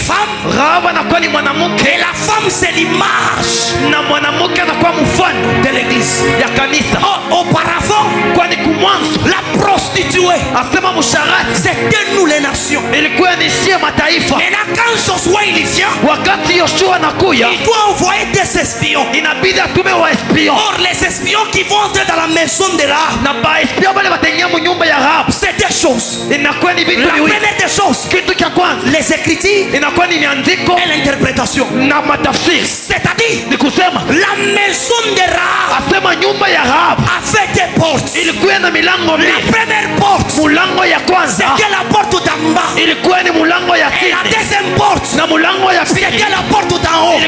femme. Et la femme c'est l'image de l'église. Auparavant, la prostituée, c'était nous les nations. Maintenant quand Josué il vient, il doit envoyer des espions. Or les espions qui vont entrer dans la maison de Rahab, c'est des choses. La première des choses, les écritures et l'interprétation. C'est-à-dire la maison de Rahab avait des portes. La première porte, c'était la porte d'en bas. Et la deuxième porte, c'était la porte d'en haut.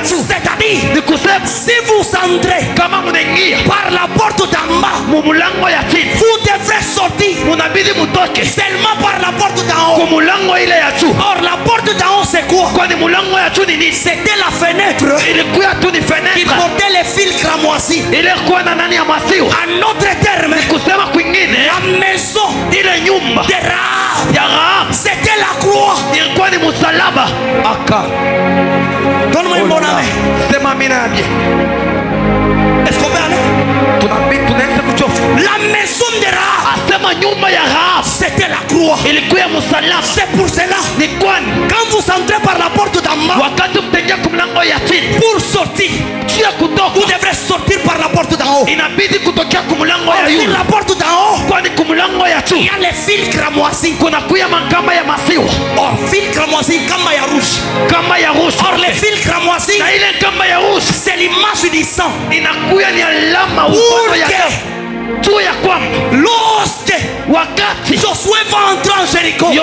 C'est-à-dire, si vous entrez par la porte d'en bas, vous devrez sortir seulement par la porte d'en haut. Or la porte d'en haut c'est quoi? C'était la fenêtre qui portait les fils cramoisis. En autre terme, la maison de Rahab, c'était la croix. Donne-moi une bonne amie. Est-ce qu'on peut aller? La maison de Rahab, c'était la croix. C'est pour cela, quand vous entrez par la porte d'en bas, pour sortir, vous devrez sortir par la porte d'en haut. Sur la porte d'en haut, il y a les fils cramoisis. Or, fils cramoisis, kamba ya rouge. Or, les fils cramoisis, c'est l'image du sang. Lorsque Josué va entrer en Jéricho, que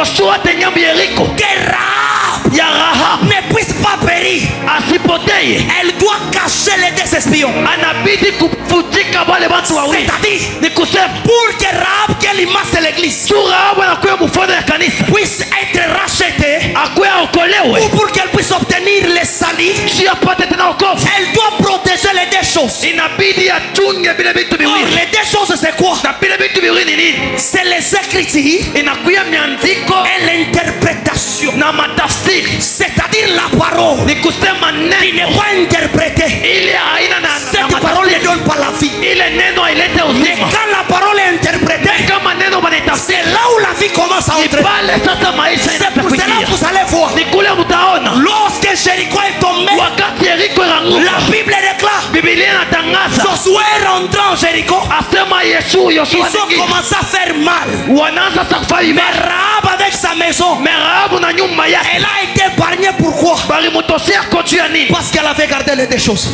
Rahab ne puisse pas périr, elle doit cacher les deux espions. C'est-à-dire, pour que Rahab, qui est l'image de l'église, puisse être rachetée, ou pour qu'elle puisse obtenir les salis, elle doit protéger les deux choses. Les deux choses c'est quoi? C'est les écritures et l'interprétation. C'est-à-dire la parole qui n'est pas interprétée. Cette parole ne donne pas la vie. Mais quand la parole est interprétée, c'est là où la vie commence à entrer. C'est pour cela que vous allez voir, lorsque Jéricho est tombé, la Bible déclare, Josué est rentré en Jéricho. Ils ont commencé à faire mal. Mais Rahab avec sa maison, elle a été épargnée. Pourquoi? Parce qu'elle avait gardé les deux choses.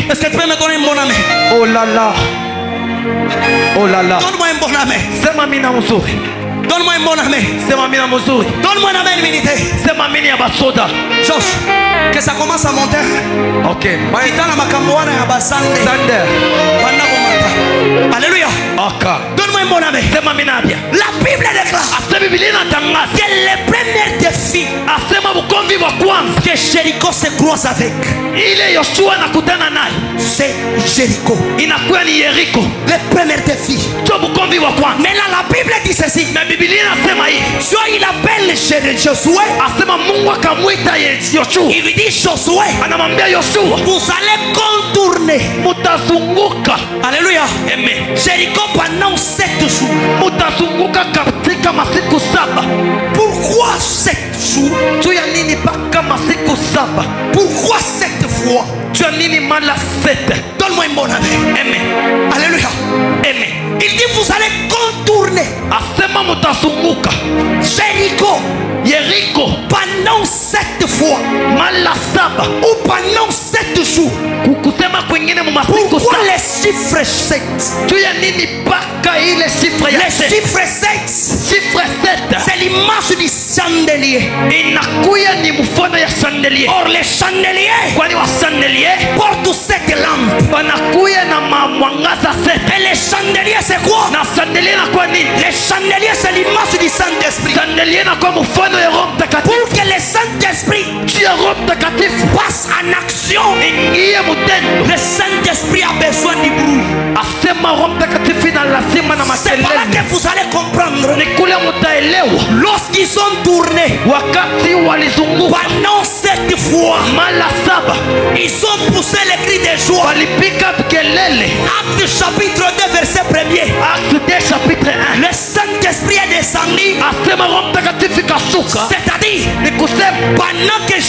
Est-ce que tu peux me donner une bonne amie? Oh là là. Oh là là. Donne-moi une bonne amie. Donne-moi une bonne amie. Donne-moi une amie militaire. Josh, que ça commence à monter. Ok. Alléluia. Donne-moi une bonne amie. La Bible déclare que les premiers défis que Jéricho se croise avec, c'est Jéricho. Les premiers défis. Maintenant la Bible dit ceci. Dieu il appelle Josué. Il lui dit Josué, vous allez contourner. Alléluia. Jéricho pendant 7 jours. Pourquoi 7 jours? Pourquoi 7 fois? Donne-moi une bonne amie. Alléluia. Il dit vous allez contourner Jéricho pendant 7 fois ou pendant 7 jours. Pourquoi les chiffres 7? Les chiffres 7, c'est l'image du chandelier. Or les chandeliers portent 7 lampes. Et les chandeliers c'est quoi? Les chandeliers c'est l'image du Saint-Esprit. Pour que le Saint-Esprit passe en action, le Saint-Esprit a a besoin du bruit. Asema Roho Mtakatifu ina lazima na C'est pas là makelele. que vous allez comprendre. Ni kule mtaelewa. Lorsqu'ils sont tournés Wakati walizunguka pendant 7 fois, mara 7, ils ont poussé les cris de joie. walipiga kelele. Acte chapitre 2 verset 1er. Acte 2 chapitre 1. Le Saint-Esprit est descendu. Asema Roho Mtakatifu kashuka. C'est-à-dire, Ni kusema pendant que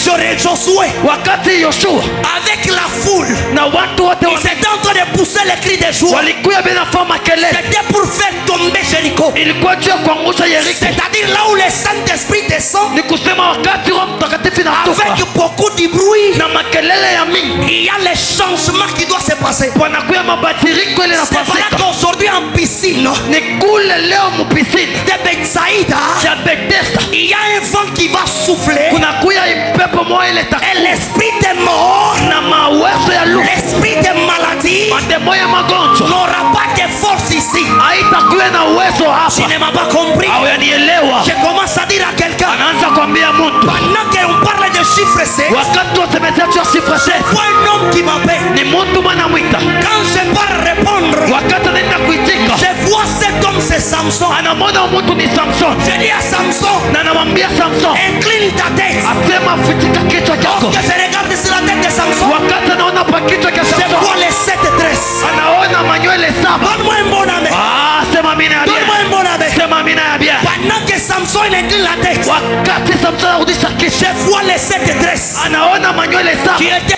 Josué, wakati Yoshua avec la foule, na watu wote ils étaient en train de pousser les cris de joie. walikuwa binafanya makelele, C'était pour faire tomber Jéricho. ilikuwa juu ya kuangusha Yeriko. C'est-à-dire là où le Saint-Esprit descend, Ni kusema wakati Roho Mtakatifu inashuka avec beaucoup de bruit, na makelele ya mingi, il y a les changements qui doivent se passer. panakuya mabadiliko ile C'est voilà inafanyika. qu'aujourd'hui en piscine Ni kule leo mpisini de Bethsaïda, ya Bethesda il y a un vent qui va souffler kunakuya ipepo moja ile et l'esprit de mort, na mawezo ya lufu, l'esprit de maladie mademo ya magonjwa n'aura pas de force ici. haitakuwa na uwezo Tu hapa. ne m'as pas compris. Au yanielewa, Je commence à dire à quelqu'un, anaanza kuambia mtu pendant qu'on parle de chiffres 6, wakati wasemezea juu ya sifa zetu, vois un homme qui m'appelle. ni mtu mwanamwita. Quand je pars répondre, Wakati anaenda kuitika, je vois cet homme, c'est Samson. anamwona mtu ni Samson Je dis à Samson, na anamwambia Samson incline ta tête. asema fitika kichwa chako. Lorsque je regarde sur la tête de Samson, Wakati anaona pa kichwa cha je Samson, vois les 7 tresses. anaona manywele 7. Donne-moi un bon amen. Ah, sema mina ya Donne-moi bien, un bon amen. sema mina ya bien. Pendant que Samson il incline la tête, Wakati Samson anarudisha kichwa, je vois les 7 tresses anaona manywele qui 7 étaient